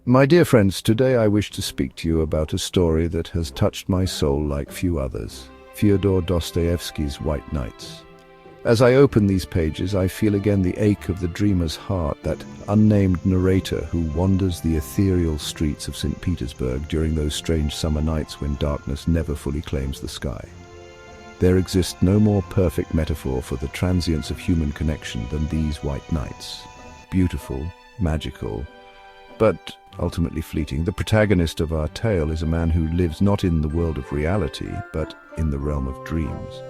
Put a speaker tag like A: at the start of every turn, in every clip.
A: My dear friends, today I wish to speak to you about a story that has touched my soul like few others, Fyodor Dostoevsky's White Nights. As I open these pages, I feel again the ache of the dreamer's heart, that unnamed narrator who wanders the ethereal streets of St. Petersburg during those strange summer nights when darkness never fully claims the sky. There exists no more perfect metaphor for the transience of human connection than these white nights. Beautiful, magical, but ultimately fleeting. The protagonist of our tale is a man who lives not in the world of reality, but in the realm of dreams.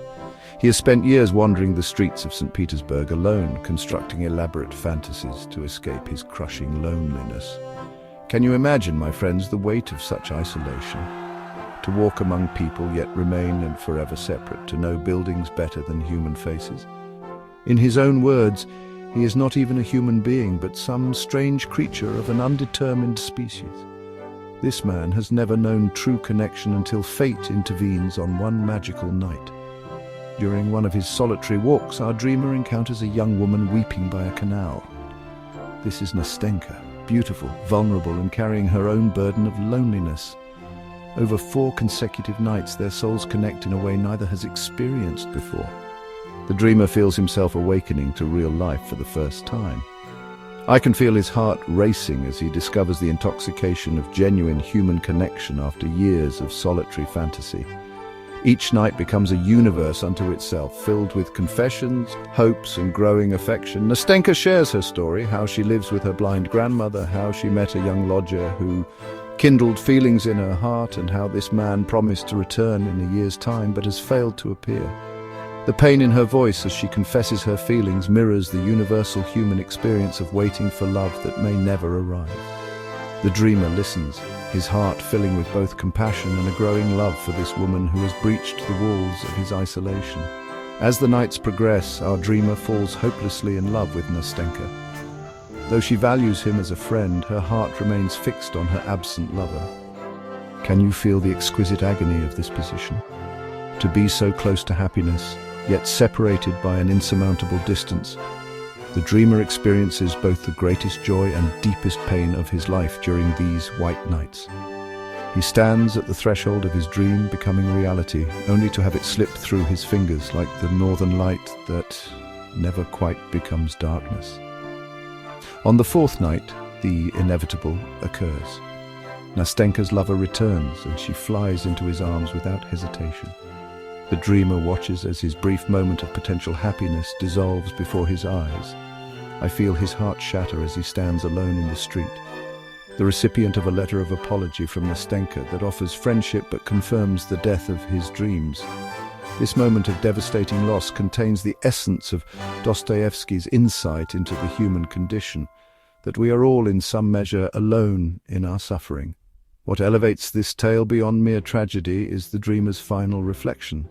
A: He has spent years wandering the streets of St. Petersburg alone, constructing elaborate fantasies to escape his crushing loneliness. Can you imagine, my friends, the weight of such isolation? To walk among people, yet remain and forever separate, to know buildings better than human faces. In his own words, he is not even a human being, but some strange creature of an undetermined species. This man has never known true connection until fate intervenes on one magical night. During one of his solitary walks, our dreamer encounters a young woman weeping by a canal. This is Nastenka, beautiful, vulnerable, and carrying her own burden of loneliness. Over 4 consecutive nights, their souls connect in a way neither has experienced before. The dreamer feels himself awakening to real life for the first time. I can feel his heart racing as he discovers the intoxication of genuine human connection after years of solitary fantasy. Each night becomes a universe unto itself, filled with confessions, hopes, and growing affection. Nastenka shares her story, how she lives with her blind grandmother, how she met a young lodger who kindled feelings in her heart, and how this man promised to return in a year's time but has failed to appear. The pain in her voice as she confesses her feelings mirrors the universal human experience of waiting for love that may never arrive. The dreamer listens, his heart filling with both compassion and a growing love for this woman who has breached the walls of his isolation. As the nights progress, our dreamer falls hopelessly in love with Nastenka. Though she values him as a friend, her heart remains fixed on her absent lover. Can you feel the exquisite agony of this position? To be so close to happiness, yet separated by an insurmountable distance. The dreamer experiences both the greatest joy and deepest pain of his life during these white nights. He stands at the threshold of his dream becoming reality, only to have it slip through his fingers like the northern light that never quite becomes darkness. On the 4th night, the inevitable occurs. Nastenka's lover returns, and she flies into his arms without hesitation. The dreamer watches as his brief moment of potential happiness dissolves before his eyes. I feel his heart shatter as he stands alone in the street, the recipient of a letter of apology from Nastenka that offers friendship but confirms the death of his dreams. This moment of devastating loss contains the essence of Dostoevsky's insight into the human condition, that we are all in some measure alone in our suffering. What elevates this tale beyond mere tragedy is the dreamer's final reflection.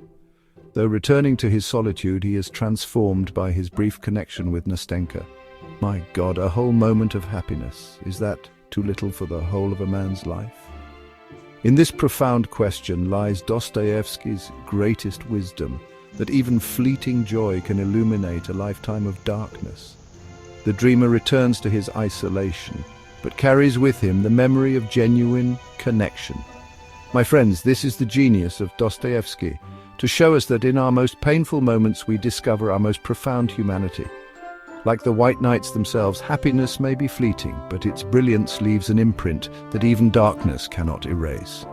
A: Though returning to his solitude, he is transformed by his brief connection with Nastenka. My God, a whole moment of happiness. Is that too little for the whole of a man's life? In this profound question lies Dostoevsky's greatest wisdom, that even fleeting joy can illuminate a lifetime of darkness. The dreamer returns to his isolation, but carries with him the memory of genuine connection. My friends, this is the genius of Dostoevsky, to show us that in our most painful moments we discover our most profound humanity. Like the white nights themselves, happiness may be fleeting, but its brilliance leaves an imprint that even darkness cannot erase.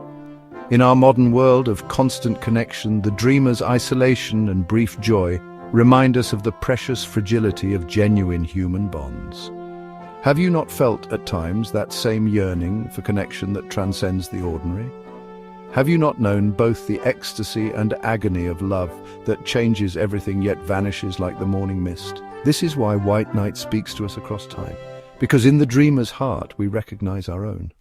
A: In our modern world of constant connection, the dreamer's isolation and brief joy remind us of the precious fragility of genuine human bonds. Have you not felt at times that same yearning for connection that transcends the ordinary? Have you not known both the ecstasy and agony of love that changes everything yet vanishes like the morning mist? This is why White Night speaks to us across time, because in the dreamer's heart we recognize our own.